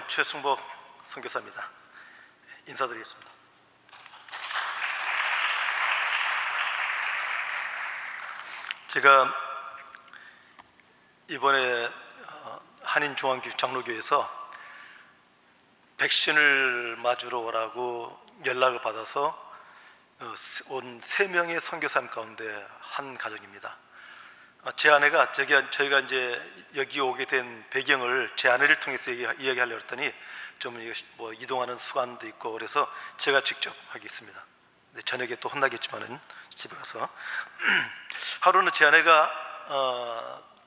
최승복 선교사입니다. 인사드리겠습니다. 제가 이번에 한인중앙장로교회에서 백신을 맞으러 오라고 연락을 받아서 온 3명의 선교사님 가운데 한 가정입니다. 제 아내가 저희가 이제 여기 오게 된 배경을 제 아내를 통해서 이야기하려고 했더니 좀 뭐 이동하는 수간도 있고 그래서 제가 직접 하겠습니다. 저녁에 또 혼나겠지만은 집에 가서 하루는 제 아내가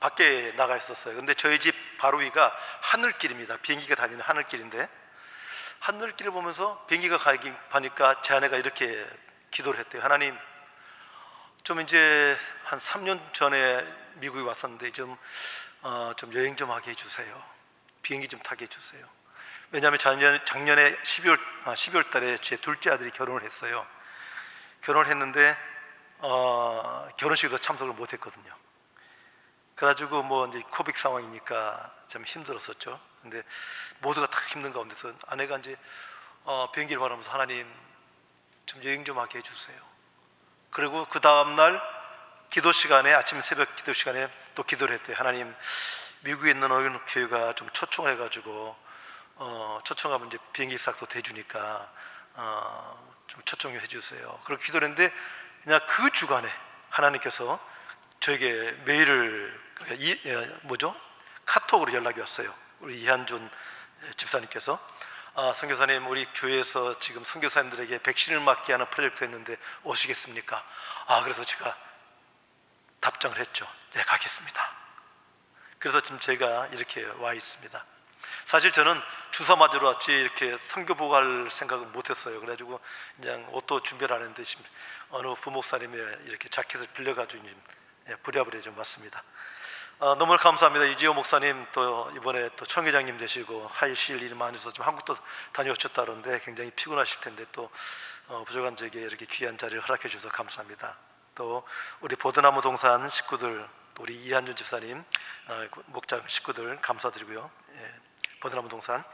밖에 나가 있었어요. 근데 저희 집 바로 위가 하늘길입니다. 비행기가 다니는 하늘길인데 하늘길을 보면서 비행기가 가니까 제 아내가 이렇게 기도를 했대요. 하나님, 좀 이제 한 3년 전에 미국에 왔었는데 좀 여행 좀 하게 해주세요. 비행기 좀 타게 해주세요. 왜냐하면 작년에 12월 달에 제 둘째 아들이 결혼을 했어요. 결혼을 했는데 결혼식에도 참석을 못했거든요. 그래가지고 뭐 이제 코빅 상황이니까 좀 힘들었었죠. 근데 모두가 다 힘든 가운데서 아내가 이제 비행기를 바라면서 하나님 좀 여행 좀 하게 해주세요. 그리고 그 다음날 기도 시간에 아침 새벽 기도 시간에 또 기도를 했대요. 하나님, 미국에 있는 어느 교회가 좀 초청해가지고 초청하면 이제 비행기 싹도 대주니까 좀 초청해 주세요. 그렇게 기도를 했는데 그냥 그 주간에 하나님께서 저에게 메일을 카톡으로 연락이 왔어요. 우리 이한준 집사님께서 선교사님, 우리 교회에서 지금 선교사님들에게 백신을 맞게 하는 프로젝트 했는데 오시겠습니까? 그래서 제가 답장을 했죠. 네, 가겠습니다. 그래서 지금 제가 이렇게 와 있습니다. 사실 저는 주사 맞으러 왔지 이렇게 선교 보고 할 생각은 못했어요. 그래가지고 그냥 옷도 준비를 안 했는데 지금 어느 부목사님의 이렇게 자켓을 빌려가지고 부랴부랴 좀 왔습니다. 너무 감사합니다. 이지호 목사님 또 이번에 또 청회장님 되시고 하실 일이 많으셔서 좀 한국도 다녀오셨다 그러는데 굉장히 피곤하실 텐데 또 부족한 저에게 이렇게 귀한 자리를 허락해 주셔서 감사합니다. 또 우리 보드나무 동산 식구들, 또 우리 이한준 집사님, 목장 식구들 감사드리고요. 보드나무 동산.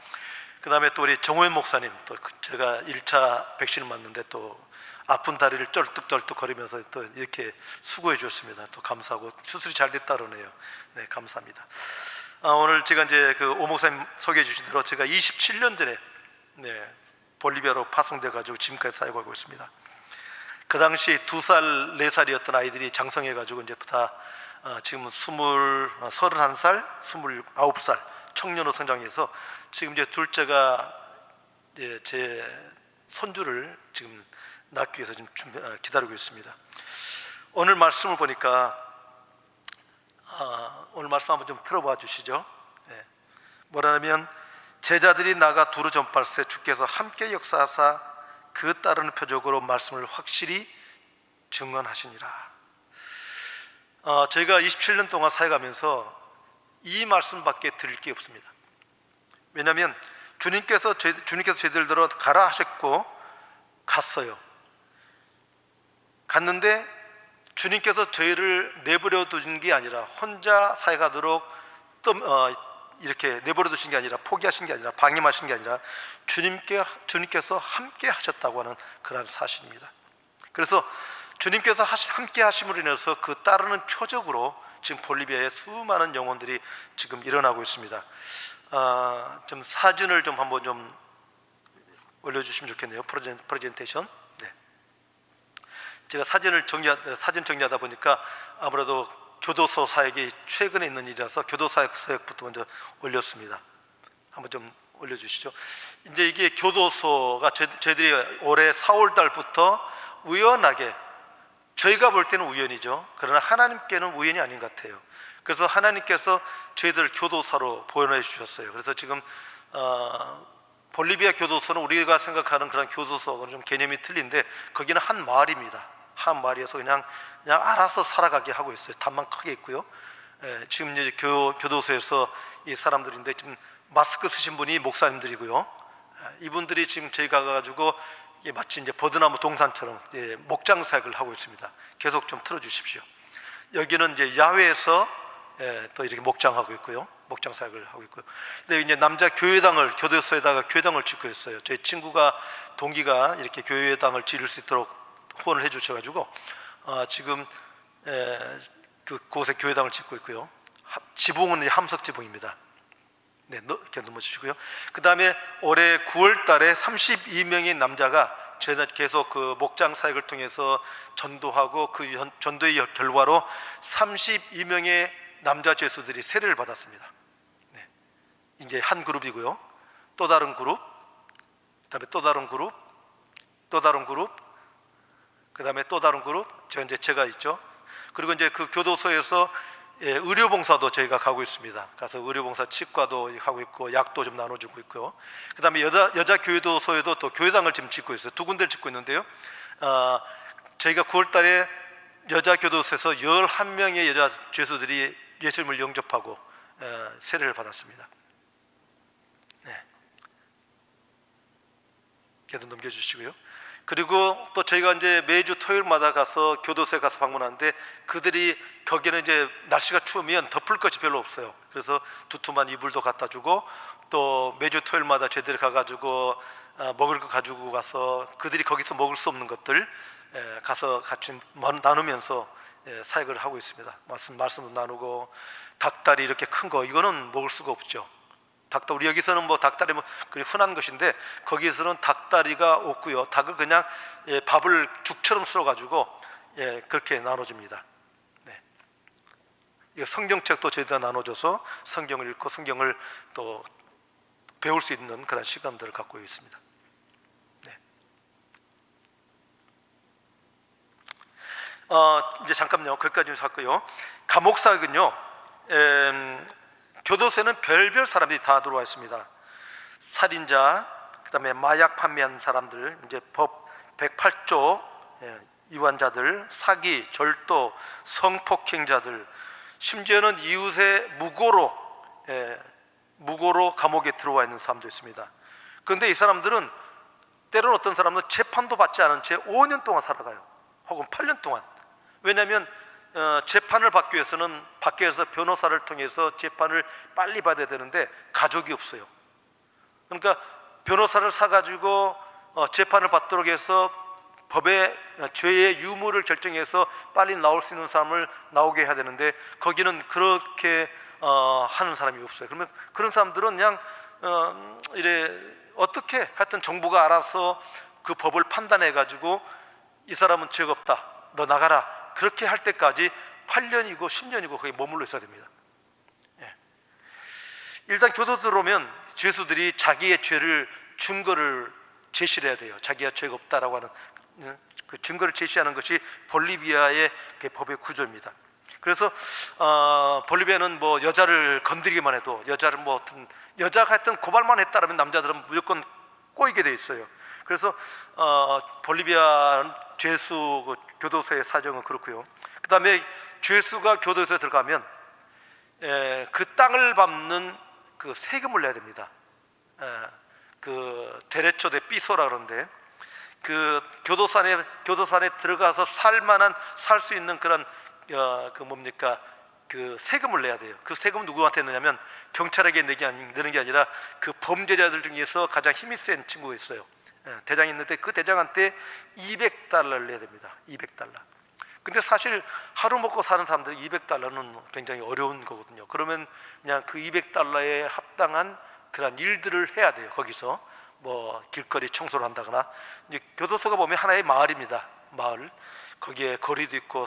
그 다음에 또 우리 정호연 목사님, 또 제가 1차 백신을 맞는데 또 아픈 다리를 쩔뚝쩔뚝 거리면서 또 이렇게 수고해 주셨습니다. 또 감사하고 수술이 잘 됐다 그러네요. 네, 감사합니다. 오늘 제가 이제 그 오 목사님 소개해 주신 대로 제가 27년 전에 볼리비아로 파송돼 가지고 지금까지 사역하고 있습니다. 그 당시 2살, 4살이었던 아이들이 장성해 가지고 이제 다 지금은 31살, 29살 청년으로 성장해서 지금 이제 둘째가 제 손주를 지금 낳기 위해서 지금 기다리고 있습니다. 오늘 말씀을 보니까 오늘 말씀 한번 좀 들어봐 주시죠. 뭐라냐면 제자들이 나가 두루 전파할세 주께서 함께 역사하사 그 따르는 표적으로 말씀을 확실히 증언하시니라. 저희가 27년 동안 사역하면서 이 말씀밖에 드릴 게 없습니다. 왜냐하면 주님께서 저희들로 가라 하셨고 갔어요. 갔는데 주님께서 저희를 내버려 두신 게 아니라 혼자 사역하도록 이렇게 내버려 두신 게 아니라 포기하신 게 아니라 방임하신 게 아니라 주님께서 함께 하셨다고 하는 그런 사실입니다. 그래서 주님께서 함께 하심으로 인해서 그 따르는 표적으로 지금 볼리비아에 수많은 영혼들이 지금 일어나고 있습니다. 좀 사진을 좀 한번 좀 올려주시면 좋겠네요. 프레젠테이션. 네. 제가 사진 정리하다 보니까 아무래도 교도소 사역이 최근에 있는 일이라서 교도소 사역부터 먼저 올렸습니다. 한번 좀 올려주시죠. 이제 이게 교도소가 저희들이 올해 4월 달부터 우연하게, 저희가 볼 때는 우연이죠. 그러나 하나님께는 우연이 아닌 것 같아요. 그래서 하나님께서 저희들을 교도소로 보내주셨어요. 그래서 지금 볼리비아 교도소는 우리가 생각하는 그런 교도소하고는 좀 개념이 틀린데 거기는 한 마을입니다. 한 마을이어서 그냥 알아서 살아가게 하고 있어요. 답만 크게 있고요. 지금 이제 교도소에서 이 사람들인데 지금 마스크 쓰신 분이 목사님들이고요. 이분들이 지금 저희 가가지고 마치 이제 버드나무 동산처럼 목장 사역을 하고 있습니다. 계속 좀 틀어주십시오. 여기는 이제 야외에서 또 이렇게 목장하고 있고요. 목장 사역을 하고 있고요. 근데 이제 남자 교회당을 교도소에다가 교회당을 짓고 있어요. 제 친구가 동기가 이렇게 교회당을 지을 수 있도록 후원을 해주셔가지고 지금 그곳에 교회당을 짓고 있고요. 지붕은 함석 지붕입니다. 네, 이렇게 넘어주시고요. 그 다음에 올해 9월 달에 32명의 남자가 저희가 계속 그 목장 사역을 통해서 전도하고 그 전도의 결과로 32명의 남자 죄수들이 세례를 받았습니다. 네, 이제 한 그룹이고요. 또 다른 그룹, 그다음에 또 다른 그룹, 또 다른 그룹, 그다음에 또 다른 그룹. 제가 있죠. 그리고 이제 그 교도소에서 의료봉사도 저희가 가고 있습니다. 가서 의료봉사 치과도 하고 있고 약도 좀 나눠주고 있고요. 그 다음에 여자 교도소에도 또 교회당을 지금 짓고 있어요. 두 군데를 짓고 있는데요. 저희가 9월 달에 여자 교도소에서 11명의 여자 죄수들이 예수님을 영접하고 세례를 받았습니다. 네. 계속 넘겨주시고요. 그리고 또 저희가 이제 매주 토요일마다 가서 교도소에 가서 방문하는데 그들이 거기는 이제 날씨가 추우면 덮을 것이 별로 없어요. 그래서 두툼한 이불도 갖다 주고 또 매주 토요일마다 저희들이 가가지고 먹을 거 가지고 가서 그들이 거기서 먹을 수 없는 것들 가서 같이 나누면서 사역을 하고 있습니다. 말씀도 나누고 닭다리 이렇게 큰 거 이거는 먹을 수가 없죠. 우리 여기서는 뭐 닭다리 뭐 흔한 것인데 거기에서는 닭다리가 없고요. 닭을 그냥 밥을 죽처럼 썰어가지고 그렇게 나눠줍니다. 네. 성경책도 저희가 나눠줘서 성경을 읽고 성경을 또 배울 수 있는 그런 시간들을 갖고 있습니다. 네. 이제 잠깐만요. 거기까지 하고요. 감옥 사역은요. 교도소에는 별별 사람들이 다 들어와 있습니다. 살인자, 그다음에 마약 판매한 사람들, 이제 법 108조 위반자들, 사기, 절도, 성폭행자들, 심지어는 이웃의 무고로 감옥에 들어와 있는 사람도 있습니다. 그런데 이 사람들은 때로는 어떤 사람은 재판도 받지 않은 채 5년 동안 살아가요. 혹은 8년 동안. 왜냐하면 재판을 받기 위해서는 밖에서 변호사를 통해서 재판을 빨리 받아야 되는데 가족이 없어요. 그러니까 변호사를 사가지고 재판을 받도록 해서 법의 죄의 유무를 결정해서 빨리 나올 수 있는 사람을 나오게 해야 되는데 거기는 그렇게 하는 사람이 없어요. 그러면 그런 사람들은 그냥 어떻게 하여튼 정부가 알아서 그 법을 판단해 가지고 이 사람은 죄가 없다, 너 나가라, 그렇게 할 때까지 8년이고 10년이고 거기 머물러 있어야 됩니다. 일단 교도 들어오면 죄수들이 자기의 죄를 증거를 제시를 해야 돼요. 자기가 죄가 없다라고 하는 그 증거를 제시하는 것이 볼리비아의 법의 구조입니다. 그래서 볼리비아는 뭐 여자를 건드리기만 해도 여자가 하여튼 고발만 했다라면 남자들은 무조건 꼬이게 돼 있어요. 그래서 볼리비아 죄수 교도소의 사정은 그렇고요. 그 다음에 죄수가 교도소에 들어가면 그 땅을 밟는 그 세금을 내야 됩니다. 그 데레초 데 피소라 그러는데 그 교도소 안에 들어가서 살 수 있는 그런 그 세금을 내야 돼요. 그 세금은 누구한테 내냐면 경찰에게 내는 게 아니라 그 범죄자들 중에서 가장 힘이 센 친구가 있어요. 대장이 있는데 그 대장한테 $200를 내야 됩니다. $200. 근데 사실 하루 먹고 사는 사람들이 $200는 굉장히 어려운 거거든요. 그러면 그냥 그 $200에 합당한 그런 일들을 해야 돼요. 거기서 뭐 길거리 청소를 한다거나. 이제 교도소가 보면 하나의 마을입니다. 마을. 거기에 거리도 있고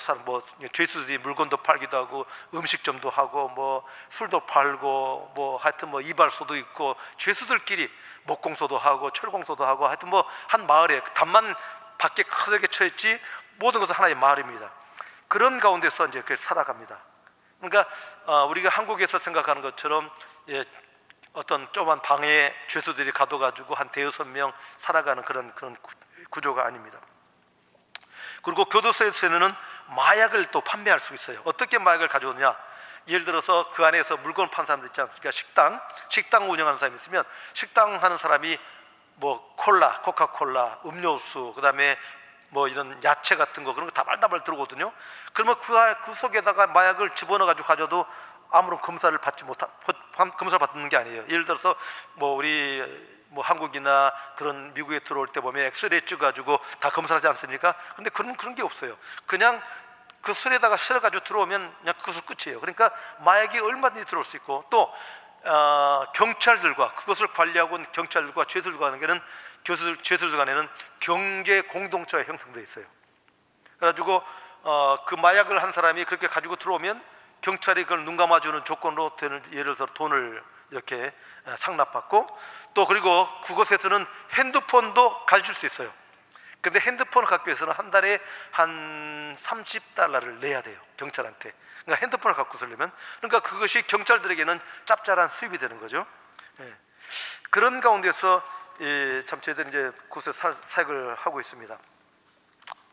죄수들이 물건도 팔기도 하고 음식점도 하고 뭐 술도 팔고 뭐 하여튼 뭐 이발소도 있고 죄수들끼리 목공소도 하고 철공소도 하고 하여튼 뭐 한 마을에 담만 밖에 크게 쳐있지 모든 것은 하나의 마을입니다. 그런 가운데서 이제 살아갑니다. 그러니까 우리가 한국에서 생각하는 것처럼 어떤 조그만 방에 죄수들이 가둬가지고 한 5-6명 살아가는 그런 구조가 아닙니다. 그리고 교도소에서는 마약을 또 판매할 수 있어요. 어떻게 마약을 가져오느냐? 예를 들어서 그 안에서 물건 파는 사람들 있지 않습니까? 식당 운영하는 사람이 있으면 식당 하는 사람이 뭐 콜라, 코카콜라, 음료수, 그다음에 뭐 이런 야채 같은 거 그런 거 다발다발 들어오거든요. 그러면 그 속에다가 마약을 집어넣어 가지고 가져도 아무런 검사를 받지 못한 검사를 받는 게 아니에요. 예를 들어서 뭐 우리 뭐 한국이나 그런 미국에 들어올 때 보면 엑스레이 찍어가지고 다 검사하지 않습니까? 근데 그런 게 없어요. 그냥 그 술에다가 실어가지고 들어오면 그냥 그것을 끝이에요. 그러니까 마약이 얼마든지 들어올 수 있고, 또 경찰들과 그것을 관리하고 있는 경찰들과 죄수들 간에는 경제 공동체가 형성되어 있어요. 그래가지고 그 마약을 한 사람이 그렇게 가지고 들어오면 경찰이 그걸 눈 감아주는 조건으로 되는, 예를 들어서 돈을 이렇게 상납받고, 또 그리고 그곳에서는 핸드폰도 가질 수 있어요. 근데 핸드폰을 갖기 위해서는 한 달에 한 $30를 내야 돼요, 경찰한테. 그러니까 핸드폰을 갖고 쓰려면, 그러니까 그것이 경찰들에게는 짭짤한 수입이 되는 거죠. 그런 가운데서 참 저희들이 이제 그곳에서 사역을 하고 있습니다.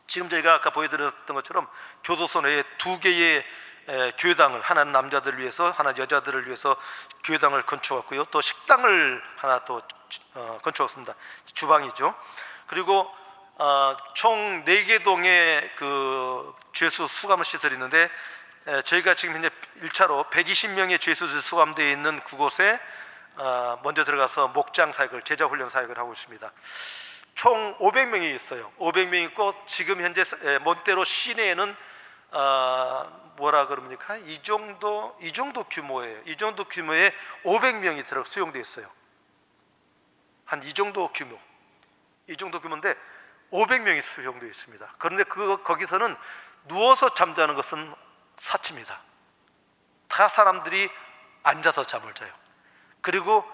지금 저희가 아까 보여드렸던 것처럼 교도소 내에 2개의 교회당을, 하나는 남자들을 위해서, 하나는 여자들을 위해서 교회당을 건축했고요. 또 식당을 하나 또 건축했습니다. 주방이죠. 그리고 총 4개 동의 그 죄수 수감 시설이 있는데, 저희가 지금 현재 1차로 120명의 죄수들이 수감되어 있는 그곳에 먼저 들어가서 목장 사역을, 제자 훈련 사역을 하고 있습니다. 총 500명이 있어요. 500명이 있고, 지금 현재 몬테로 시내에는 뭐라 그럽니까? 이 정도 규모예요. 이 정도 규모에 500명이 수용되어 있어요. 한 이 정도 규모인데 500명이 수용되어 있습니다. 그런데 거기서는 누워서 잠자는 것은 사치입니다. 다 사람들이 앉아서 잠을 자요. 그리고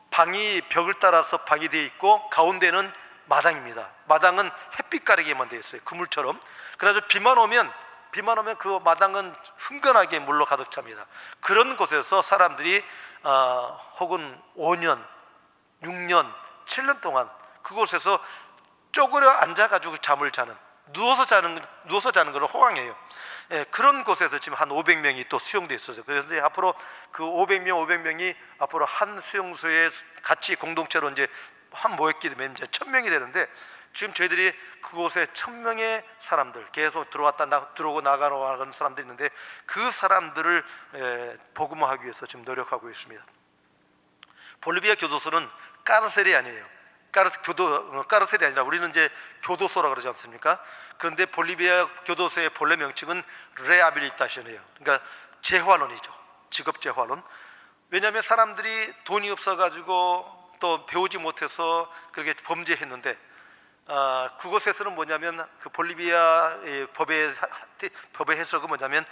방이 벽을 따라서 방이 되어 있고, 가운데는 마당입니다. 마당은 햇빛 가리개만 되어 있어요, 그물처럼. 그래서 비만 오면 그 마당은 흥건하게 물로 가득 찹니다. 그런 곳에서 사람들이 혹은 5년, 6년, 7년 동안 그곳에서 쪼그려 앉아가지고 잠을 자는, 누워서 자는 것을 호강해요. 그런 곳에서 지금 한 500명이 또 수용되어 있어요. 그래서 앞으로 그 500명이 앞으로 한 수용소에 같이 공동체로 이제 한 모였기 때문에 이제 1000명이 되는데, 지금 저희들이 그곳에 1000명의 사람들, 계속 들어오고 나가는 사람들이 있는데, 그 사람들을 복음화하기 위해서 지금 노력하고 있습니다. 볼리비아 교도소는 까르셀이 아니에요. 까르셀이 아니라 우리는 이제 교도소라 그러지 않습니까? 그런데 볼리비아 교도소의 본래 명칭은 레하빌리타션이에요. 그러니까 재활원이죠. 직업 재활원. 왜냐하면 사람들이 돈이 없어가지고 또 배우지 못해서 그렇게 범죄했는데, 그곳에서는 뭐냐면, 그 볼리비아 법의 해석은 뭐냐면,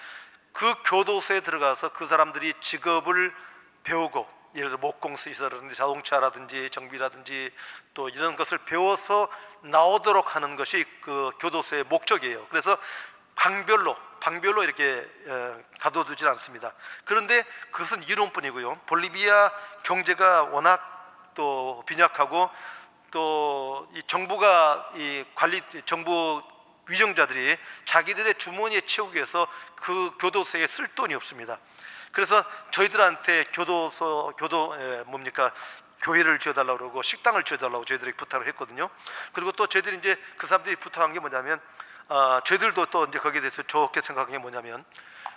그 교도소에 들어가서 그 사람들이 직업을 배우고, 예를 들어 목공시설이라든지 자동차라든지 정비라든지 또 이런 것을 배워서 나오도록 하는 것이 그 교도소의 목적이에요. 그래서 방별로 이렇게 가둬두질 않습니다. 그런데 그것은 이론뿐이고요. 볼리비아 경제가 워낙 또 빈약하고, 또 이 정부 위정자들이 자기들의 주머니에 채우기 위해서 그 교도소에 쓸 돈이 없습니다. 그래서 저희들한테 교회를 지어달라고 그러고 식당을 지어달라고 저희들이 부탁을 했거든요. 그리고 또 저희들이 이제 그 사람들이 부탁한 게 뭐냐면, 저희들도 또 이제 거기에 대해서 좋게 생각한 게 뭐냐면,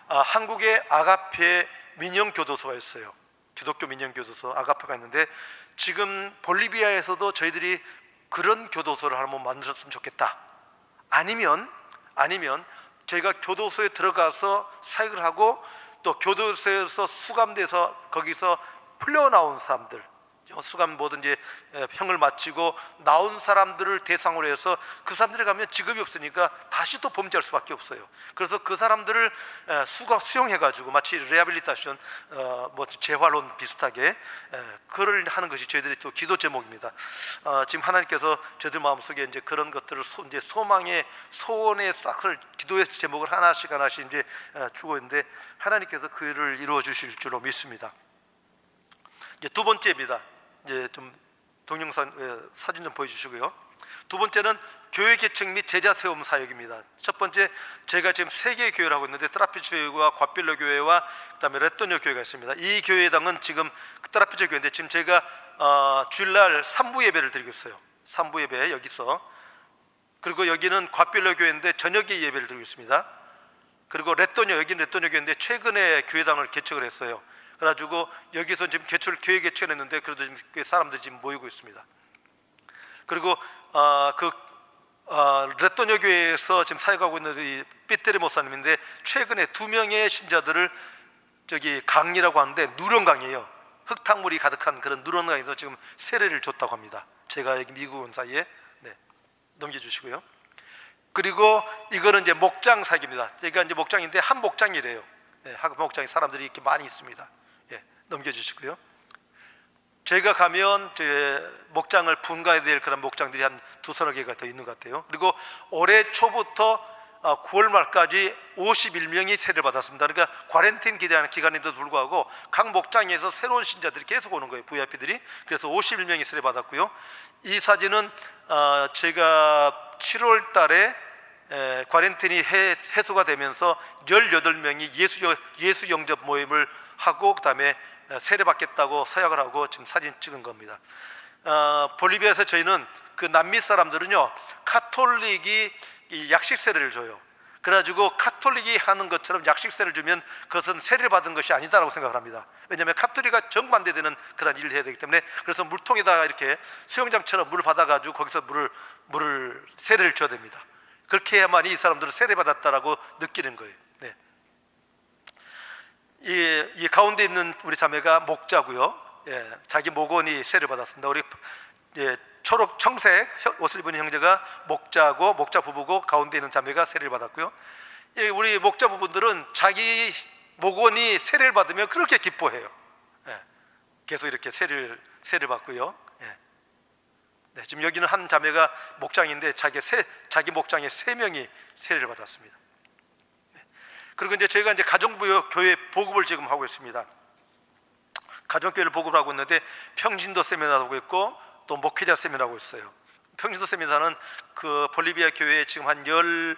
한국의 아가페 민영교도소가 있어요. 기독교 민영교도소 아가페가 있는데, 지금 볼리비아에서도 저희들이 그런 교도소를 한번 만들었으면 좋겠다. 아니면 저희가 교도소에 들어가서 사역을 하고, 또 교도소에서 수감돼서 거기서 풀려나온 사람들, 수감 뭐든지 형을 마치고 나온 사람들을 대상으로 해서, 그 사람들이 가면 직업이 없으니까 다시 또 범죄할 수밖에 없어요. 그래서 그 사람들을 수용해가지고 마치 레하빌리테이션, 재활원 비슷하게 그걸 하는 것이 저희들이 또 기도 제목입니다. 지금 하나님께서 저희들 마음속에 이제 그런 것들을 이제 소망의 소원의 싹을 기도의 제목을 하나씩 이제 주고 있는데, 하나님께서 그를 이루어 주실 줄로 믿습니다. 이제 두 번째입니다. 이제 좀 동영상 사진 좀 보여주시고요. 두 번째는 교회 개척 및 제자 세움 사역입니다. 첫 번째, 제가 지금 3개의 교회를 하고 있는데, 트라피치 교회와 과필로 교회와 그다음에 레토니오 교회가 있습니다. 이 교회당은 지금 트라피치 교회인데, 지금 제가 주일날 3부 예배를 드리고 있어요. 3부 예배 여기서. 그리고 여기는 과필로 교회인데 저녁에 예배를 드리고 있습니다. 그리고 레토뇨, 여기는 레토뇨교회인데 최근에 교회당을 개척을 했어요. 그래가지고 여기서 지금 교회 개척을 했는데 그래도 지금 꽤 사람들이 지금 모이고 있습니다. 그리고 레토뇨 교회에서 지금 사역하고 있는 이 삐때리 목사님인데 최근에 2명의 신자들을 저기 강이라고 하는데 누런강이에요. 흙탕물이 가득한 그런 누런강에서 지금 세례를 줬다고 합니다. 제가 여기 미국 온 사이에. 네, 넘겨주시고요. 그리고 이거는 이제 목장 사역입니다. 제가 이제 목장인데 한 목장이래요. 네, 한 목장에 사람들이 이렇게 많이 있습니다. 예, 넘겨주시고요. 저희가 가면 목장을 분가해야 될 그런 목장들이 한 2-3 개가 더 있는 것 같아요. 그리고 올해 초부터 9월 말까지 51명이 세례를 받았습니다. 그러니까 쿼런틴 기간인데도 불구하고 각 목장에서 새로운 신자들이 계속 오는 거예요. VIP들이. 그래서 51명이 세례 받았고요. 이 사진은 제가 7월 달에 쿼런틴이 해소가 되면서 18명이 예수 영접 모임을 하고 그다음에 세례 받겠다고 서약을 하고 지금 사진 찍은 겁니다. 볼리비아에서 저희는 그 남미 사람들은요, 카톨릭이 이 약식 세례를 줘요. 그래가지고 카톨릭이 하는 것처럼 약식 세례를 주면 그것은 세례를 받은 것이 아니다라고 생각을 합니다. 왜냐하면 카톨릭과 정반대되는 그런 일을 해야 되기 때문에. 그래서 물통에다가 이렇게 수영장처럼 물을 받아가지고 거기서 물을 세례를 줘야 됩니다. 그렇게 해야만 이 사람들은 세례 받았다라고 느끼는 거예요. 네. 이 가운데 있는 우리 자매가 목자고요. 예, 자기 목원이 세례를 받았습니다. 우리 초록 청색 옷을 입은 형제가 목자고 목자 부부고 가운데 있는 자매가 세례를 받았고요. 우리 목자 부부들은 자기 목원이 세례를 받으면 그렇게 기뻐해요. 예, 계속 이렇게 세례를 받고요. 예. 네, 지금 여기는 한 자매가 목장인데 자기 목장에 3명이 세례를 받았습니다. 네. 그리고 이제 저희가 이제 가정교회 보급을 지금 하고 있습니다. 가정교회를 보급을 하고 있는데 평신도 세미나도 하고 있고 또 목회자 세미나하고 있어요. 평신도 세미나는 그 볼리비아 교회에 지금 한 16개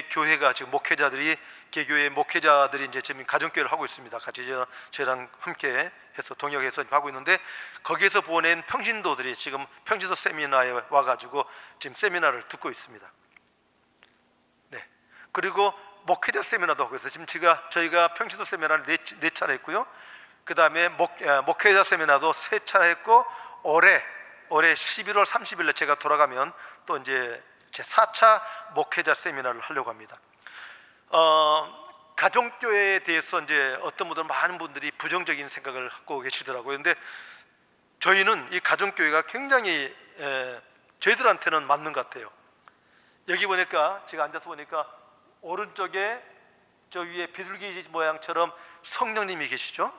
교회가 지금 목회자들이 개교회 목회자들이 이제 지금 가정교회를 하고 있습니다. 같이 저희랑 함께 해서 동역해서 하고 있는데 거기에서 보낸 평신도들이 지금 평신도 세미나에 와가지고 지금 세미나를 듣고 있습니다. 네. 그리고 목회자 세미나도 하고 있어요. 지금 저희가 평신도 세미나를 4차례 했고요. 그 다음에 목회자 세미나도 3차례 했고 올해 11월 30일에 제가 돌아가면 또 이제 제 4차 목회자 세미나를 하려고 합니다. 가정교회에 대해서 이제 어떤 분들 많은 분들이 부정적인 생각을 갖고 계시더라고요. 근데 저희는 이 가정교회가 굉장히 저희들한테는 맞는 것 같아요. 여기 보니까 제가 앉아서 보니까 오른쪽에 저 위에 비둘기 모양처럼 성령님이 계시죠?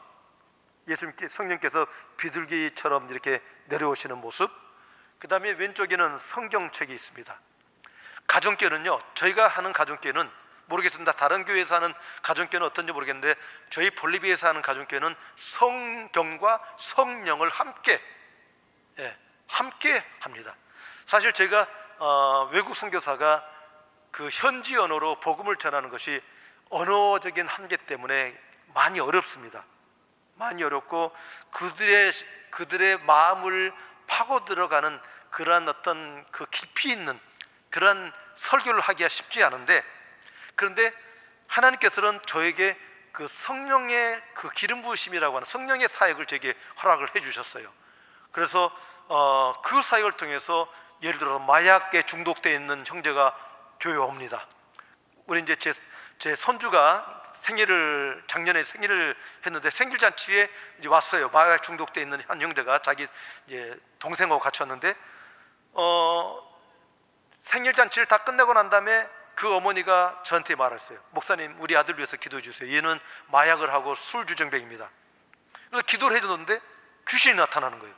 성령께서 비둘기처럼 이렇게 내려오시는 모습. 그 다음에 왼쪽에는 성경책이 있습니다. 가정교회는요, 저희가 하는 가정교회는 모르겠습니다. 다른 교회에서 하는 가정교회는 어떤지 모르겠는데 저희 볼리비아에서 하는 가정교회는 성경과 성령을 함께 합니다. 사실 제가 외국 선교사가 그 현지 언어로 복음을 전하는 것이 언어적인 한계 때문에 많이 어렵습니다. 많이 어렵고 그들의 마음을 파고 들어가는 그러한 어떤 그 깊이 있는 그러한 설교를 하기가 쉽지 않은데, 그런데 하나님께서는 저에게 그 성령의 그 기름 부으심이라고 하는 성령의 사역을 제게 허락을 해주셨어요. 그래서 그 사역을 통해서 예를 들어 마약에 중독되어 있는 형제가 교회에 옵니다. 우리 이제 제 손주가 작년에 생일을 했는데 생일잔치에 이제 왔어요. 마약 중독되어 있는 한 형제가 자기 이제 동생하고 같이 왔는데 생일잔치를 다 끝내고 난 다음에 그 어머니가 저한테 말했어요. 목사님, 우리 아들 위해서 기도해 주세요. 얘는 마약을 하고 술 주정뱅입니다. 그래서 기도를 해줬는데 귀신이 나타나는 거예요.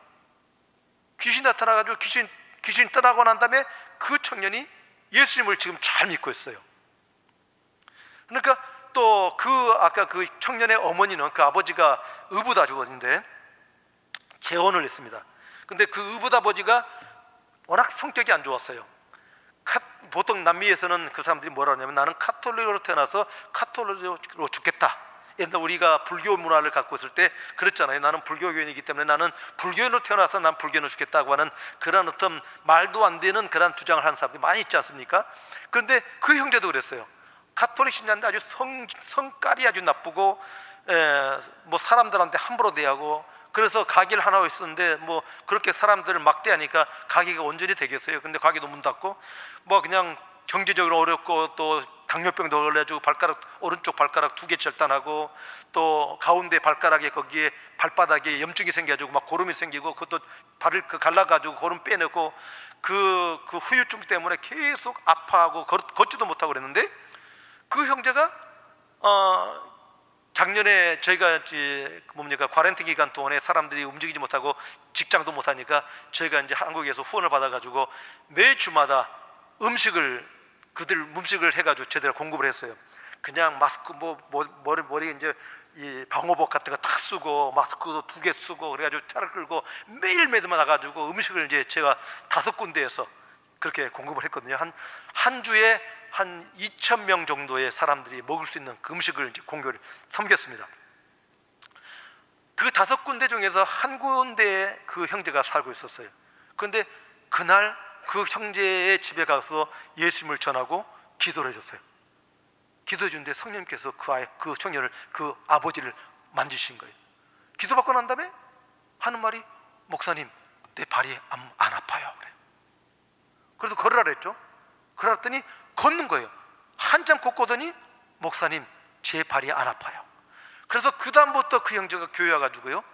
귀신이 나타나가지고 귀신 떠나고 난 다음에 그 청년이 예수님을 지금 잘 믿고 있어요. 그러니까 또 아까 그 청년의 어머니는 그 아버지가 의붓아버지인데 재혼을 했습니다. 근데 그 의붓아버지가 워낙 성격이 안 좋았어요. 보통 남미에서는 그 사람들이 뭐라 하냐면 나는 카톨릭으로 태어나서 카톨릭으로 죽겠다, 옛날 우리가 불교 문화를 갖고 있을 때 그랬잖아요. 나는 불교교인이기 때문에 나는 불교인으로 태어나서 난 불교인을 죽겠다고 하는 그런 어떤 말도 안 되는 그런 주장을 하는 사람들이 많이 있지 않습니까? 그런데 그 형제도 그랬어요. 가톨릭 신자인데 아주 성깔이 아주 나쁘고 뭐 사람들한테 함부로 대하고, 그래서 가게를 하나 있었는데 뭐 그렇게 사람들을 막대하니까 가게가 온전히 되겠어요. 근데 가게도 문 닫고 뭐 그냥 경제적으로 어렵고 또 당뇨병도 걸려가지고 오른쪽 발가락 2개 절단하고 또 가운데 발가락에 거기에 발바닥에 염증이 생겨가지고 막 고름이 생기고 그것도 발을 갈라가지고 고름 빼내고 그 후유증 때문에 계속 아파하고 걷지도 못하고 그랬는데, 그 형제가 작년에 저희가 쿼런틴 기간 동안에 사람들이 움직이지 못하고 직장도 못하니까 저희가 이제 한국에서 후원을 받아가지고 매주마다 음식을 해가지고 제대로 공급을 했어요. 그냥 마스크 머리 이제 이 방호복 같은 거 다 쓰고 마스크도 2개 쓰고 그래가지고 차를 끌고 매일매일 나가가지고 음식을 이제 제가 5군데에서 그렇게 공급을 했거든요. 한 주에 한 2,000명 정도의 사람들이 먹을 수 있는 그 음식을 이제 공급을 섬겼습니다. 그 5군데 중에서 한 군데에 그 형제가 살고 있었어요. 그런데 그날 그 형제의 집에 가서 예수님을 전하고 기도를 해줬어요. 기도해 주는데 성령님께서 그 청년을, 그 아버지를 만지신 거예요. 기도받고 난 다음에 하는 말이, 목사님 내 발이 안 아파요. 그래요. 그래서 걸으라 그랬죠. 그랬더니 걷는 거예요. 한참 걷고더니, 목사님 제 발이 안 아파요. 그래서 그 다음부터 그 형제가 교회 와가지고요,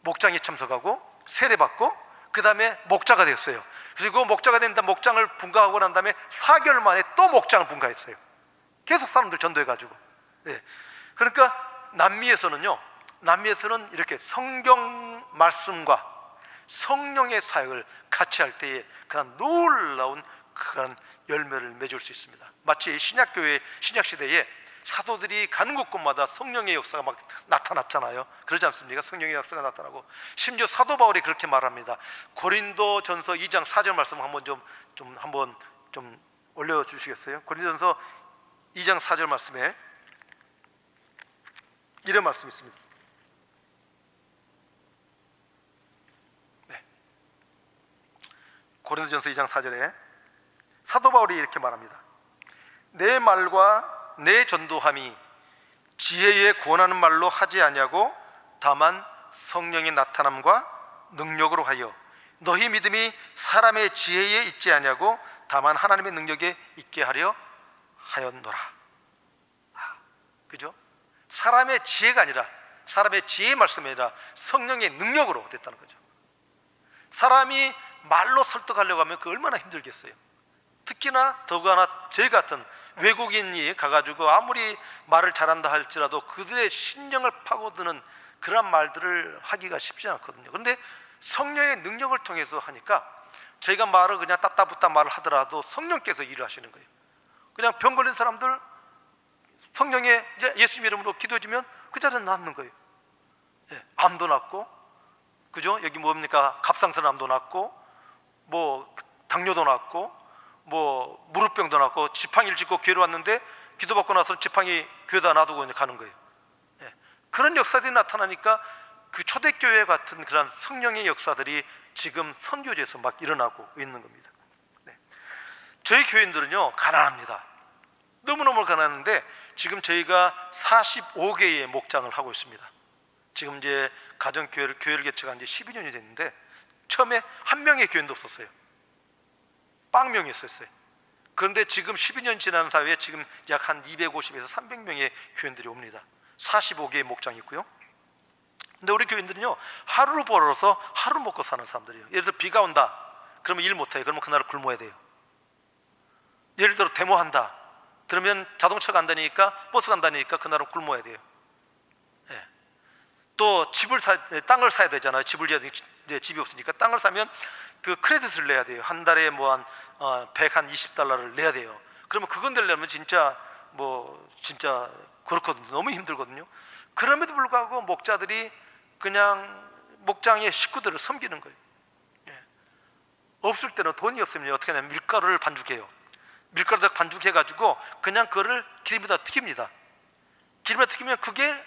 목장에 참석하고 세례받고 그 다음에 목자가 됐어요. 그리고 목자가 된다, 목장을 분가하고 난 다음에 4개월 만에 또 목장을 분가했어요. 계속 사람들 전도해가지고. 네. 그러니까 남미에서는 이렇게 성경 말씀과 성령의 사역을 같이 할 때에 그런 놀라운 그런 열매를 맺을 수 있습니다. 마치 신약교회 신약시대에 사도들이 가는 곳곳마다 성령의 역사가 막 나타났잖아요. 그러지 않습니까? 성령의 역사가 나타나고, 심지어 사도 바울이 그렇게 말합니다. 고린도전서 2장 4절 말씀 한번 좀 올려주시겠어요? 고린도전서 2장 4절 말씀에 이런 말씀이 있습니다. 네. 고린도전서 2장 4절에 사도 바울이 이렇게 말합니다. 내 말과 내 전도함이 지혜에 구원하는 말로 하지 아니하고 다만 성령의 나타남과 능력으로 하여 너희 믿음이 사람의 지혜에 있지 아니하고 다만 하나님의 능력에 있게 하려 하였노라. 그죠? 사람의 지혜가 아니라, 사람의 지혜의 말씀이 아니라 성령의 능력으로 됐다는 거죠. 사람이 말로 설득하려고 하면 그 얼마나 힘들겠어요. 특히나 더구나 저희 같은 외국인이 가가지고 아무리 말을 잘한다 할지라도 그들의 심령을 파고드는 그런 말들을 하기가 쉽지 않거든요. 그런데 성령의 능력을 통해서 하니까 저희가 말을 그냥 따따붙다 말을 하더라도 성령께서 일을 하시는 거예요. 그냥 병 걸린 사람들 성령의 이제 예수님 이름으로 기도해주면 그 자리에 낫는 거예요. 예, 암도 낫고, 그죠? 여기 뭡니까? 갑상선암도 낫고, 뭐 당뇨도 낫고, 뭐 무릎병도 낫고, 지팡이를 짚고 교회로 왔는데 기도받고 나서 지팡이 교회에다 놔두고 이제 가는 거예요. 예, 그런 역사들이 나타나니까 그 초대교회 같은 그런 성령의 역사들이 지금 선교지에서 막 일어나고 있는 겁니다. 네. 저희 교인들은요 가난합니다. 너무너무 가난한데 지금 저희가 45개의 목장을 하고 있습니다. 지금 이제 가정교회를 개척한 지 12년이 됐는데 처음에 한 명의 교인도 없었어요. 빵명이었어요. 그런데 지금 12년 지난 사이에 지금 약 한 250에서 300명의 교인들이 옵니다. 45개의 목장이 있고요. 근데 우리 교인들은요 하루를 벌어서 하루 먹고 사는 사람들이에요. 예를 들어 비가 온다 그러면 일 못해요. 그러면 그날 굶어야 돼요. 예를 들어 데모한다 그러면 자동차가 안 다니니까, 버스가 안 다니니까 그날은 굶어야 돼요. 예. 또 땅을 사야 되잖아요. 집이 없으니까 땅을 사면 그 크레딧을 내야 돼요. 한 달에 뭐 한 120달러를 내야 돼요. 그러면 그건 내려면 진짜 그렇거든요. 너무 힘들거든요. 그럼에도 불구하고 목자들이 그냥 목장의 식구들을 섬기는 거예요. 예. 없을 때는 돈이 없으면 어떻게 하냐면 밀가루를 반죽해요. 밀가루를 반죽해가지고 그냥 그거를 기름에다 튀깁니다. 기름에 튀기면 그게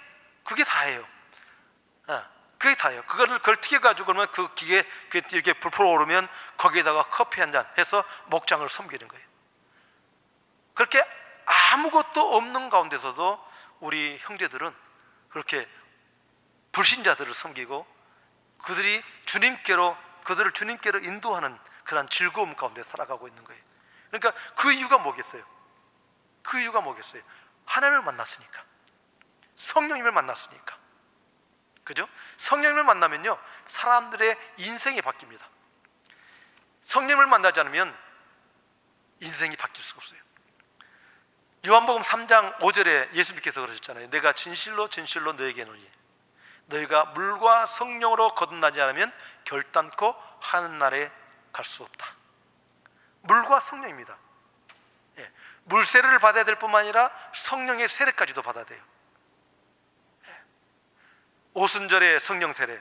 그게 다예요. 그게 다예요. 그걸 튀겨가지고 그러면 그 기계 이렇게 불 오르면 거기에다가 커피 한 잔 해서 목장을 섬기는 거예요. 그렇게 아무것도 없는 가운데서도 우리 형제들은 그렇게 불신자들을 섬기고 그들을 주님께로 인도하는 그런 즐거움 가운데 살아가고 있는 거예요. 그러니까 그 이유가 뭐겠어요? 하나님을 만났으니까, 성령님을 만났으니까. 그죠? 성령님을 만나면요, 사람들의 인생이 바뀝니다. 성령님을 만나지 않으면 인생이 바뀔 수가 없어요. 요한복음 3장 5절에 예수님께서 그러셨잖아요. 내가 진실로 진실로 너에게 이르노니 너희가 물과 성령으로 거듭나지 않으면 결단코 하늘나라에 갈 수 없다. 물과 성령입니다. 물 세례를 받아야 될 뿐만 아니라 성령의 세례까지도 받아야 돼요. 오순절의 성령 세례,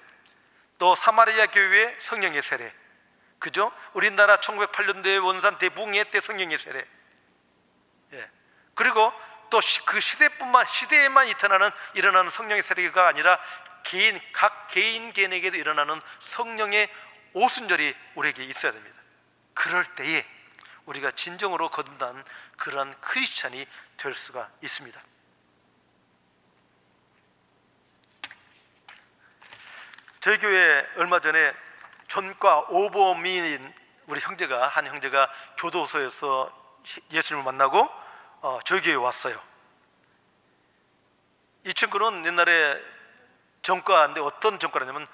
또 사마리아 교회의 성령의 세례, 그죠? 우리나라 1908년도에 원산 대붕해 때 성령의 세례. 그리고 또 그 시대에만 일어나는 성령의 세례가 아니라 각 개인에게도 일어나는 성령의 오순절이 우리에게 있어야 됩니다. 그럴 때에 우리가 진정으로 거듭난 그런 크리스찬이 될 수가 있습니다. 저희 교회 얼마 전에 전과 오범인 우리 한 형제가 교도소에서 예수님을 만나고 저희 교회에 왔어요. 이 친구는 옛날에 전과인데 어떤 전과냐면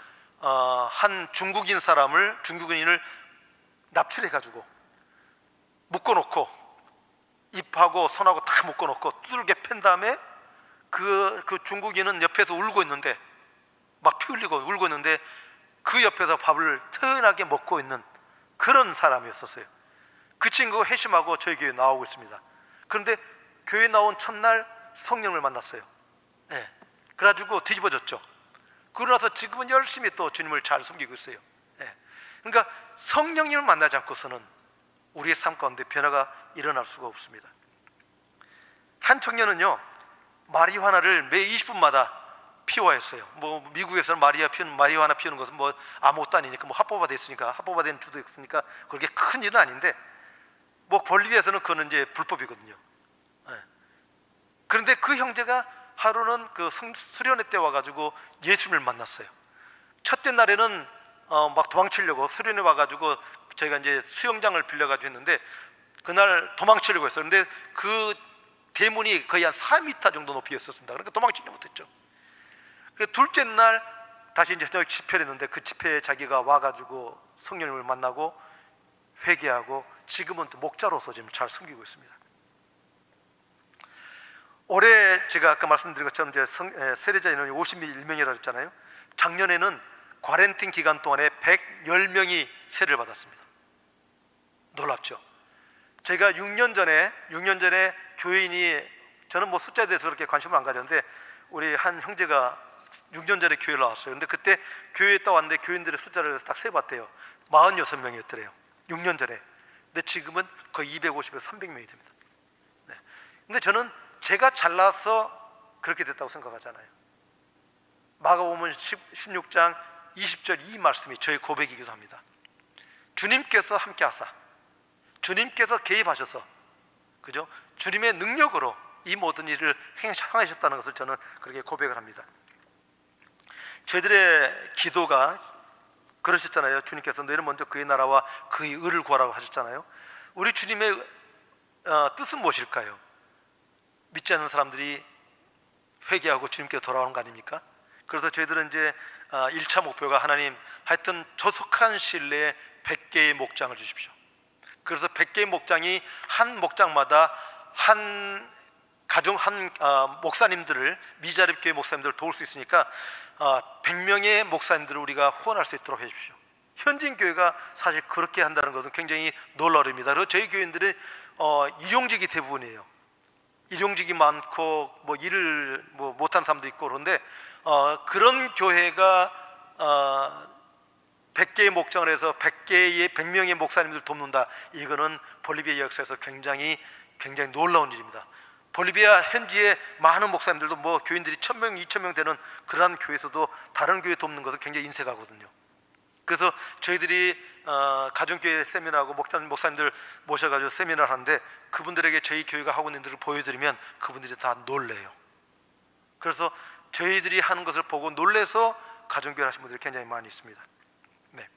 한 중국인을 납치를 해가지고 묶어놓고 입하고 손하고 다 묶어놓고 두들겨 팬 다음에 그 중국인은 옆에서 울고 있는데 막 피 흘리고 울고 있는데 그 옆에서 밥을 트은하게 먹고 있는 그런 사람이었었어요. 그 친구가 회심하고 저희 교회에 나오고 있습니다. 그런데 교회 나온 첫날 성령을 만났어요. 그래가지고 뒤집어졌죠. 그러고 나서 지금은 열심히 또 주님을 잘 섬기고 있어요. 그러니까 성령님을 만나지 않고서는 우리의 삶 가운데 변화가 일어날 수가 없습니다. 한 청년은요, 마리화나를 매 20분마다 피워했어요. 미국에서는 마리화나 피우는 것은 아무것도 아니니까 합법화 됐으니까, 합법화된 주도 있으니까 그렇게 큰 일은 아닌데 볼리비아에서는 그거는 이제 불법이거든요. 그런데 그 형제가 하루는 그 수련회 때 와가지고 예수님을 만났어요. 첫째 날에는 막 도망치려고 수련회 와가지고 저희가 이제 수영장을 빌려가지고 했는데 그날 도망치려고 했어요. 그런데 그 대문이 거의 한 4m 정도 높이였었습니다. 그러니까 도망치지 못했죠. 그래서 둘째 날 다시 이제 저녁 집회를 했는데 그 집회에 자기가 와가지고 성령님을 만나고 회개하고 지금은 또 목자로서 지금 잘 섬기고 있습니다. 올해 제가 아까 말씀드린 것처럼 이제 세례자 인원이 51명이라고 했잖아요. 작년에는 과렌틴 기간 동안에 110명이 세례를 받았습니다. 놀랍죠? 제가 6년 전에 교인이, 저는 숫자에 대해서 그렇게 관심을 안 가졌는데 우리 한 형제가 6년 전에 교회를 나왔어요. 근데 그때 교회에 딱 왔는데 교인들의 숫자를 딱 세봤대요. 46명이었더래요. 6년 전에. 근데 지금은 거의 250에서 300명이 됩니다. 근데 저는 제가 잘나서 그렇게 됐다고 생각하잖아요. 마가복음 16장 20절 이 말씀이 저희 고백이기도 합니다. 주님께서 함께 하사, 주님께서 개입하셔서, 그죠? 주님의 능력으로 이 모든 일을 행하셨다는 것을 저는 그렇게 고백을 합니다. 저희들의 기도가 그러셨잖아요. 주님께서 너희는 먼저 그의 나라와 그의 의를 구하라고 하셨잖아요. 우리 주님의 뜻은 무엇일까요? 믿지 않는 사람들이 회개하고 주님께 돌아오는 거 아닙니까? 그래서 저희들은 이제 1차 목표가 하나님 하여튼 조속한 시일 내에 100개의 목장을 주십시오. 그래서 100개의 목장이 한 목장마다 한 목사님들을, 미자립교회 목사님들을 도울 수 있으니까 100명의 목사님들을 우리가 후원할 수 있도록 해주십시오. 현진 교회가 사실 그렇게 한다는 것은 굉장히 놀라웁니다. 그리고 저희 교인들은 일용직이 대부분이에요. 일용직이 많고 일을 못하는 사람도 있고 그런데 그런 교회가 100개의 목장을 해서 100명의 목사님들 돕는다. 이거는 볼리비아 역사에서 굉장히 놀라운 일입니다. 볼리비아 현지의 많은 목사님들도 뭐 교인들이 1000명, 2000명 되는 그러한 교회에서도 다른 교회 돕는 것은 굉장히 인색하거든요. 그래서 저희들이 가정교회 세미나하고 목사님들 모셔가지고 세미나를 하는데 그분들에게 저희 교회가 하고 있는 일을 보여드리면 그분들이 다 놀래요. 그래서 저희들이 하는 것을 보고 놀래서 가정교회 하신 분들이 굉장히 많이 있습니다. 네.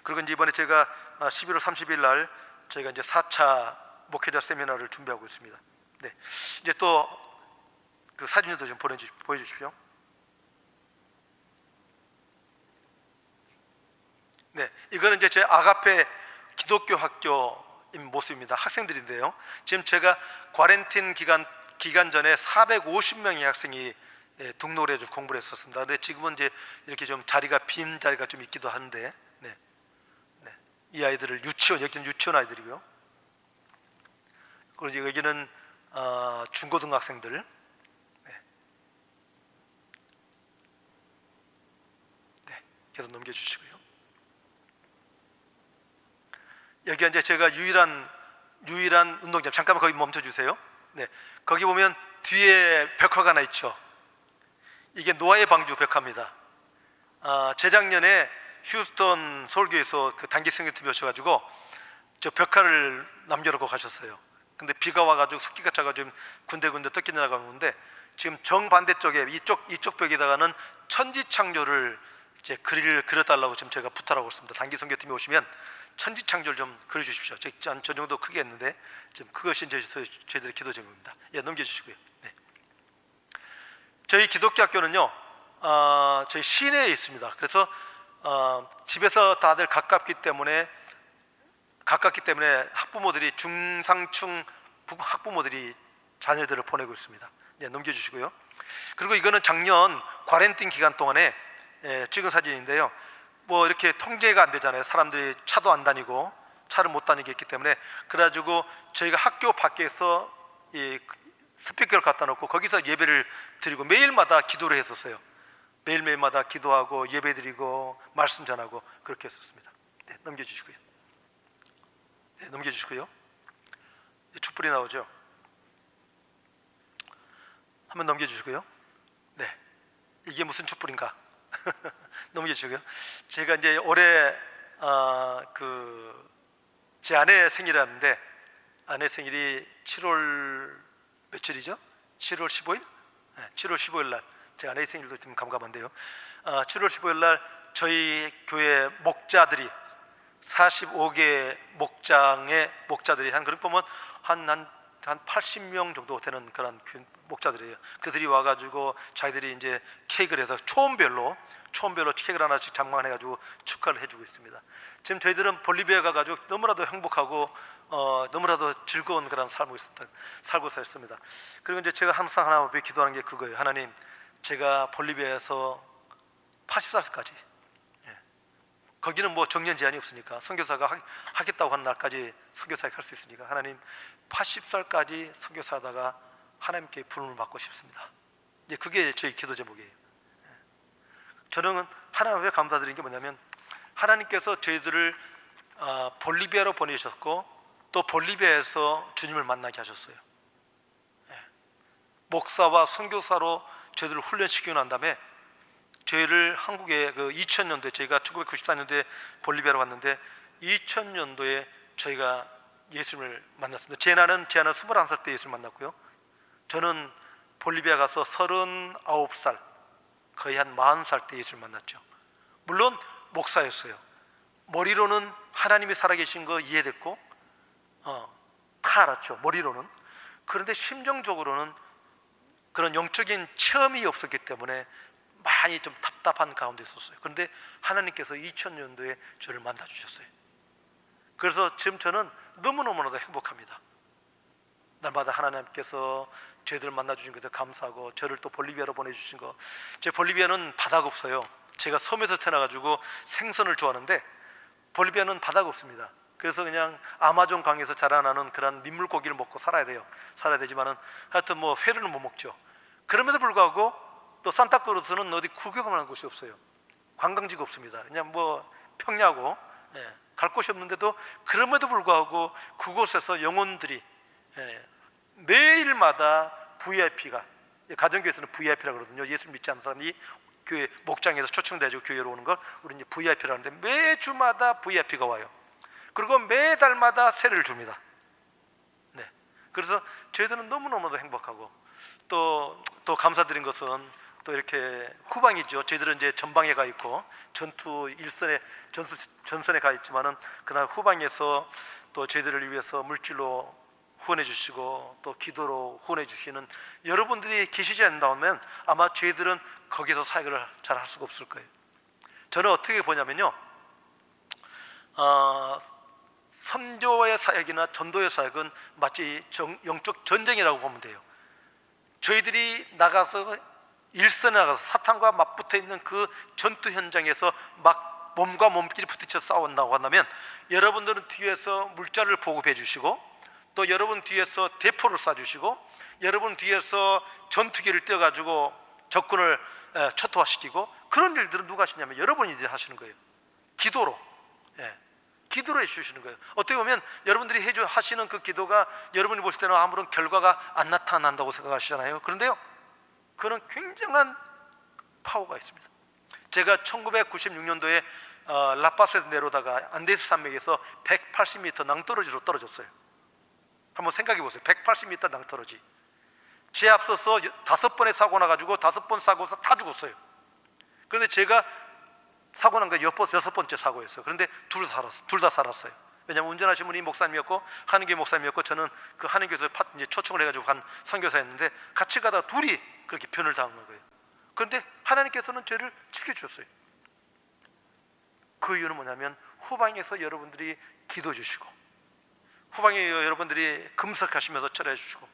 그리고 이제 이번에 제가 11월 30일 날 저희가 이제 4차 목회자 세미나를 준비하고 있습니다. 네. 이제 또 그 사진도 좀 보여주십시오. 네, 이거는 이제 제 아가페 기독교 학교인 모습입니다. 학생들인데요. 지금 제가 쿼런틴 기간 전에 450명의 학생이 등록을 해서 공부를 했었습니다. 근데 지금은 이제 이렇게 좀 빈 자리가 좀 있기도 한데, 네. 이 아이들을 여기는 유치원 아이들이고요. 그리고 이제 여기는 중고등학생들. 네, 계속 넘겨주시고요. 여기가 이제 제가 유일한 운동장. 잠깐만 거기 멈춰 주세요. 네, 거기 보면 뒤에 벽화가 하나 있죠. 이게 노아의 방주 벽화입니다. 재작년에 휴스턴 서울교회에서 그 단기 성경팀이 오셔가지고 저 벽화를 남겨놓고 가셨어요. 근데 비가 와가지고 습기가 차가지고 군데군데 뜯겨 나가는데 지금 정반대쪽에 이쪽 벽에다가는 천지창조를 이제 그려달라고 지금 제가 부탁하고 있습니다. 단기 성경팀이 오시면 천지창조를 좀 그려주십시오. 저 정도 크게 했는데 지금 그것이 이제 저희들의 기도 제목입니다. 예, 넘겨주시고요. 네. 저희 기독교 학교는요, 저희 시내에 있습니다. 그래서 집에서 다들 가깝기 때문에 학부모들이 중상층 학부모들이 자녀들을 보내고 있습니다. 네, 넘겨주시고요. 그리고 이거는 작년 쿼런틴 기간 동안에 찍은 사진인데요. 뭐 이렇게 통제가 안 되잖아요. 사람들이 차도 안 다니고 차를 못 다니게 했기 때문에 그래가지고 저희가 학교 밖에서 이 스피커를 갖다 놓고 거기서 예배를 드리고 매일마다 기도를 했었어요. 매일마다 기도하고 예배 드리고 말씀 전하고 그렇게 했었습니다. 네, 넘겨주시고요. 네, 넘겨주시고요. 촛불이 나오죠. 한번 넘겨주시고요. 네, 이게 무슨 촛불인가? 넘겨주시고요. 제가 이제 올해 제 아내 생일이었는데 아내 생일이 7월 며칠이죠? 7월 15일? 네, 7월 15일 날 제 아내의 생일도 좀 감감한데요. 7월 15일 날 저희 교회 목자들이 45개 목자들이 그렇게 보면 한 80명 정도 되는 그런 목자들이에요. 그들이 와가지고 자기들이 이제 케이크를 해서 초원별로 케이크를 하나씩 장만해가지고 축하를 해주고 있습니다. 지금 저희들은 볼리비아 가가지고 너무나도 행복하고 너무나도 즐거운 그런 삶을 살고 있습니다. 그리고 이제 제가 항상 하나님께 기도하는 게 그거예요. 하나님, 제가 볼리비아에서 80살까지, 거기는 뭐 정년 제한이 없으니까 선교사가 하겠다고 하는 날까지 선교사에 갈 수 있으니까 하나님 80살까지 선교사하다가 하나님께 부름을 받고 싶습니다. 이제 그게 저희 기도 제목이에요. 저는 하나님께 감사드리는 게 뭐냐면 하나님께서 저희들을 볼리비아로 보내셨고 또 볼리비아에서 주님을 만나게 하셨어요. 목사와 선교사로 저희들을 훈련시키고 난 다음에 저희를 한국에 2000년도에 저희가 1994년도에 볼리비아로 갔는데 2000년도에 저희가 예수님을 만났습니다. 제 아내는 21살 때 예수를 만났고요. 저는 볼리비아 가서 39살, 거의 한 40살 때 예수를 만났죠. 물론 목사였어요. 머리로는 하나님이 살아계신 거 이해됐고 다 알았죠. 머리로는. 그런데 심정적으로는 그런 영적인 체험이 없었기 때문에 많이 좀 답답한 가운데 있었어요. 그런데 하나님께서 2000년도에 저를 만나주셨어요. 그래서 지금 저는 너무너무나도 행복합니다. 날마다 하나님께서 저희들을 만나주신 것에 감사하고 저를 또 볼리비아로 보내주신 거. 제 볼리비아는 바다가 없어요. 제가 섬에서 태어나가지고 생선을 좋아하는데 볼리비아는 바다가 없습니다. 그래서 그냥 아마존 강에서 자라나는 그런 민물고기를 먹고 살아야 되지만은 하여튼 뭐 회를 못 먹죠. 그럼에도 불구하고 또 산타크루스는 어디 구경하는 곳이 없어요. 관광지가 없습니다. 그냥 뭐 평야고 갈 곳이 없는데도 그럼에도 불구하고 그곳에서 영혼들이 매일마다 VIP가, 가정교회에서는 VIP라 그러거든요. 예수 믿지 않는 사람이 교회 목장에서 초청돼가지고 교회로 오는 걸 우리는 VIP라 하는데, 매주마다 VIP가 와요. 그리고 매달마다 세례를 줍니다. 네. 그래서 저희들은 너무너무도 행복하고, 또 감사드린 것은 또 이렇게 후방이죠. 저희들은 이제 전방에 가 있고 전투 일선에 전선에 가 있지만은 그러나 후방에서 또 저희들을 위해서 물질로 후원해 주시고 또 기도로 후원해 주시는 여러분들이 계시지 않는다면 아마 저희들은 거기서 사역을 잘 할 수가 없을 거예요. 저는 어떻게 보냐면요, 선교의 사역이나 전도의 사역은 마치 영적 전쟁이라고 보면 돼요. 저희들이 나가서 일선에 나가서 사탄과 맞붙어 있는 그 전투 현장에서 막 몸과 몸끼리 부딪혀 싸운다고 한다면, 여러분들은 뒤에서 물자를 보급해 주시고, 또 여러분 뒤에서 대포를 쏴주시고, 여러분 뒤에서 전투기를 떼어가지고 적군을 초토화시키고, 그런 일들은 누가 하시냐면 여러분이 하시는 거예요. 기도로, 기도로 해주시는 거예요. 어떻게 보면 여러분들이 하시는 그 기도가 여러분이 보실 때는 아무런 결과가 안 나타난다고 생각하시잖아요. 그런데요, 그런 굉장한 파워가 있습니다. 제가 1996년도에 라파스에서 내려오다가 안데스 산맥에서 180m 낭떠러지로 떨어졌어요. 한번 생각해 보세요. 180m 낭떠러지. 제 앞서서 5번의 사고 나가지고 5번 사고에서 다 죽었어요. 그런데 제가 사고 난 거 6번째 사고였어요. 그런데 둘 다 살았어요. 왜냐하면 운전하신 분이 목사님이었고 한인교회 목사님이었고, 저는 그 한인교회에서 이제 초청을 해가지고 간 선교사였는데, 같이 가다가 둘이 그렇게 변을 당한 거예요. 그런데 하나님께서는 저를 지켜주셨어요. 그 이유는 뭐냐면 후방에서 여러분들이 기도 주시고, 후방에 여러분들이 금석하시면서 절해 주시고,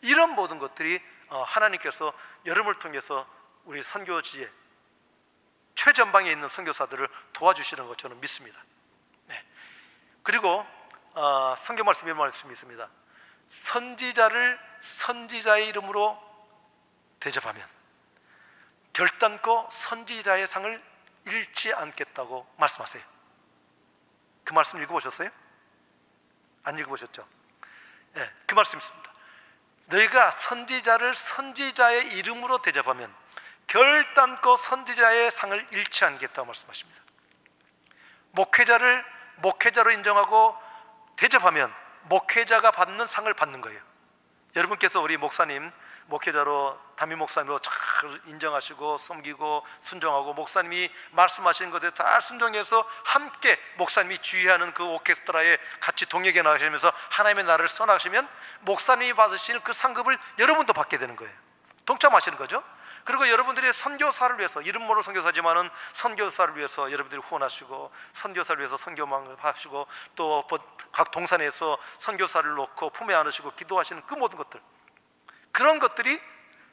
이런 모든 것들이 하나님께서 여러분을 통해서 우리 선교지에 최전방에 있는 선교사들을 도와주시는 것 저는 믿습니다. 그리고 성경 말씀에 말씀이 있습니다. 선지자를 선지자의 이름으로 대접하면 결단코 선지자의 상을 잃지 않겠다고 말씀하세요. 그 말씀 읽어보셨어요? 안 읽어보셨죠? 그 말씀 있습니다. 너희가 선지자를 선지자의 이름으로 대접하면 결단코 선지자의 상을 잃지 않겠다고 말씀하십니다. 목회자를 목회자로 인정하고 대접하면 목회자가 받는 상을 받는 거예요. 여러분께서 우리 목사님 목회자로, 담임 목사님으로 잘 인정하시고 섬기고 순종하고, 목사님이 말씀하시는 것에 다 순종해서 함께 목사님이 주의하는 그 오케스트라에 같이 동역해 나가시면서 하나님의 나라를 써나가시면 목사님이 받으실 그 상급을 여러분도 받게 되는 거예요. 동참하시는 거죠. 그리고 여러분들이 선교사를 위해서, 이름 모를 선교사지만은 선교사를 위해서 여러분들이 후원하시고, 선교사를 위해서 선교망하시고, 또 각 동산에서 선교사를 놓고 품에 안으시고 기도하시는 그 모든 것들, 그런 것들이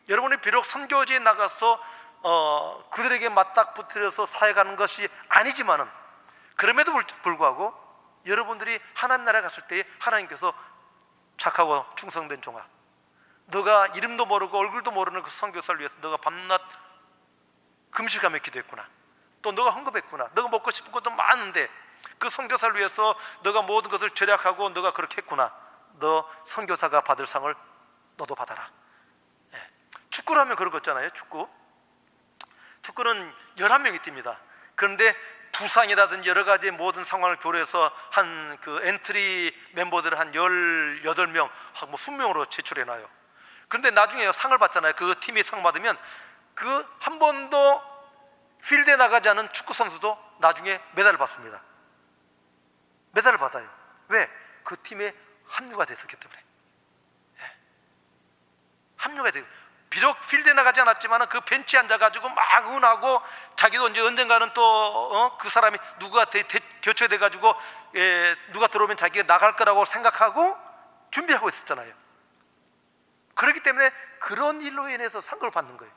여러분이 비록 선교지에 나가서 그들에게 맞닥붙어서 사역하는 것이 아니지만은, 그럼에도 불구하고 여러분들이 하나님 나라에 갔을 때 하나님께서 착하고 충성된 종아, 너가 이름도 모르고 얼굴도 모르는 그 선교사를 위해서 너가 밤낮 금식하며 기도했구나, 또 너가 헌금했구나, 너가 먹고 싶은 것도 많은데 그 선교사를 위해서 너가 모든 것을 절약하고 너가 그렇게 했구나, 너 선교사가 받을 상을 너도 받아라. 축구를 하면 그런 거 있잖아요. 축구는 11명이 뜁니다. 그런데 부상이라든지 여러 가지 모든 상황을 고려해서 한 그 엔트리 멤버들을 한 18명, 뭐 20명으로 제출해놔요. 그런데 나중에 상을 받잖아요. 그 팀이 상 받으면 그 한 번도 필드에 나가지 않은 축구 선수도 나중에 메달을 받습니다. 메달을 받아요. 왜? 그 팀에 합류가 됐었기 때문에. 합류가 돼요. 비록 필드에 나가지 않았지만 그 벤치에 앉아가지고 막 응원하고, 자기도 이제 언젠가는 또 그 사람이 누가 교체돼가지고 누가 들어오면 자기가 나갈 거라고 생각하고 준비하고 있었잖아요. 그렇기 때문에 그런 일로 인해서 상급을 받는 거예요.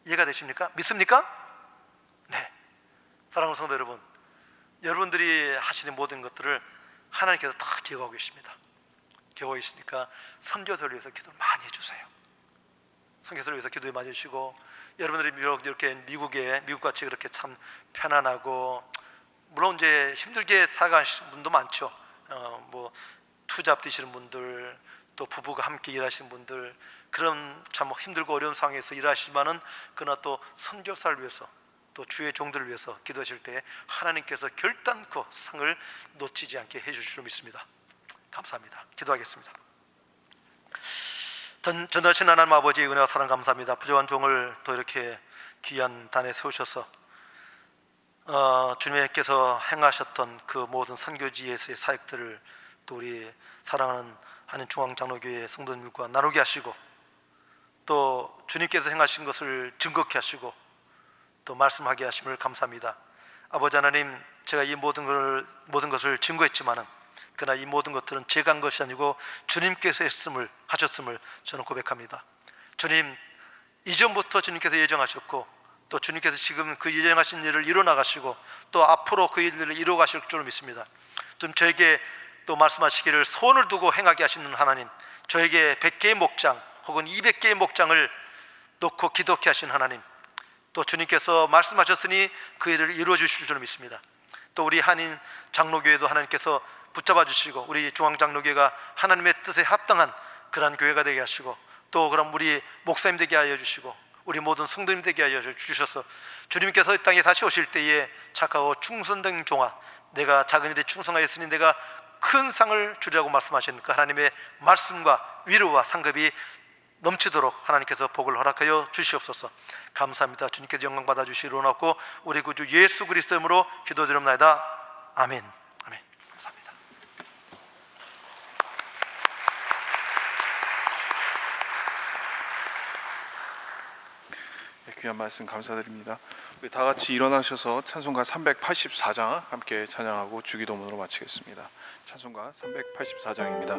이해가 되십니까? 믿습니까? 네. 사랑하는 성도 여러분, 여러분들이 하시는 모든 것들을 하나님께서 다 기억하고 계십니다. 기억하고 계시니까 선교사를 위해서 기도를 많이 해주세요. 선교사를 위해서 기도를 많이 해주시고, 여러분들이 비록 이렇게 미국같이 그렇게 참 편안하고, 물론 이제 힘들게 살아가시는 분도 많죠. 뭐 투잡 뛰시는 분들, 또 부부가 함께 일하시는 분들, 그런 참 힘들고 어려운 상황에서 일하시지만은 그러나 또 선교사를 위해서 또 주의 종들을 위해서 기도하실 때 하나님께서 결단코 상을 놓치지 않게 해주실 줄 믿습니다. 감사합니다. 기도하겠습니다. 전하신 하나님 아버지의 은혜와 사랑 감사합니다. 부족한 종을 또 이렇게 귀한 단에 세우셔서 주님께서 행하셨던 그 모든 선교지에서의 사역들을 또 우리 사랑하는 한인중앙장로교회 성도님들과 나누게 하시고, 또 주님께서 행하신 것을 증거케 하시고 또 말씀하게 하심을 감사합니다. 아버지 하나님, 제가 이 모든 것을 증거했지만은 그러나 이 모든 것들은 제가 한 것이 아니고 주님께서 하셨음을 저는 고백합니다. 주님, 이전부터 주님께서 예정하셨고 또 주님께서 지금 그 예정하신 일을 이뤄 나가시고 또 앞으로 그 일들을 이루어 가실 줄 믿습니다. 좀 저에게 또 말씀하시기를 소원을 두고 행하게 하시는 하나님, 저에게 100개의 목장 혹은 200개의 목장을 놓고 기도케 하신 하나님, 또 주님께서 말씀하셨으니 그 일을 이루어 주실 줄 믿습니다. 또 우리 한인 장로교회도 하나님께서 붙잡아 주시고 우리 중앙장로교회가 하나님의 뜻에 합당한 그러한 교회가 되게 하시고, 또 그럼 우리 목사님 되게 하여 주시고 우리 모든 성도님 되게 하여 주셔서 주님께서 이 땅에 다시 오실 때에 착하고 충성된 종아, 내가 작은 일에 충성하였으니 내가 큰 상을 주리라고 말씀하신 그 하나님의 말씀과 위로와 상급이 넘치도록 하나님께서 복을 허락하여 주시옵소서. 감사합니다. 주님께서 영광 받아 주시리로나고 우리 구주 예수 그리스도 이름으로 기도드립니다. 아멘. 아멘. 감사합니다. 귀한 말씀 감사드립니다. 우리 다 같이 일어나셔서 찬송가 384장 함께 찬양하고 주기도문으로 마치겠습니다. 찬송가 384장입니다.